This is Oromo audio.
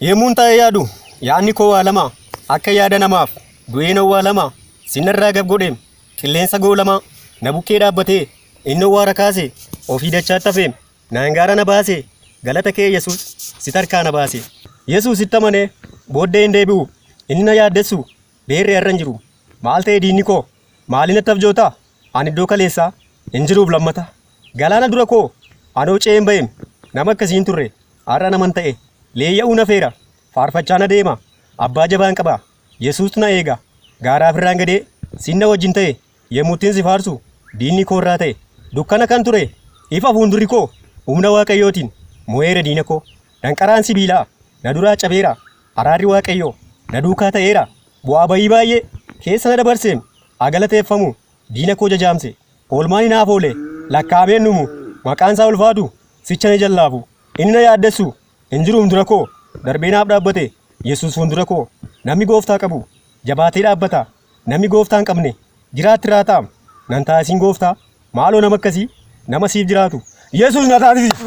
Yemmuun taa'ee yaadu yaadni koo waa lama akka yaada namaaf du'een waa lama sinarraa gab godheem qilleensa goolama na bukkee dhaabbatee inni waara kaase ofii dachaatti hafeem naangaara na baase galata kee Yesuus sit harkaa na baase. Yesuus itti amanee booddee hin deebi'u inni na yaaddessu beerree har'a hin jiru maal ta'e diinni koo maalinatti abjoota ani iddoo kaleessaa hin jiruuf lammata galaana dura koo anoo ce'een ba'eem nama akkasiin turre har'a naman ta'e leeyya'uu na feera faarfachaa na deema abbaa jabaan qaba Yesuus na eega gaaraaf irraan gadee sinna wajjin ta'e yemmuttiin si faarsu diinni koo irraa ta'e dukkana kan ture ifa fuuldurri koo humna waaqayyootiin mo'eera diina koo danqaraan sibiilaa na duraa cabeera araarri waaqayyoo na duukaa ta'eera bu'aa bayii baay'ee keessa na dabarseem agalateeffamu diina koo jajaamse oolmaan hinaaf oole lakkaa'ameen dhumu maqaan isaa ulfaatu sicha ni jallaafu inni na yaaddessu hin jiruum dura koo darbee naaf dhaabbate Yesuus fuuldura koo namni gooftaa qabu jabaatee dhaabbata namni gooftaa hin qabne jiraatti irraa nan taasiin gooftaa maaloo nama akkasii nama siif jiraatu Yesuus na taasisi.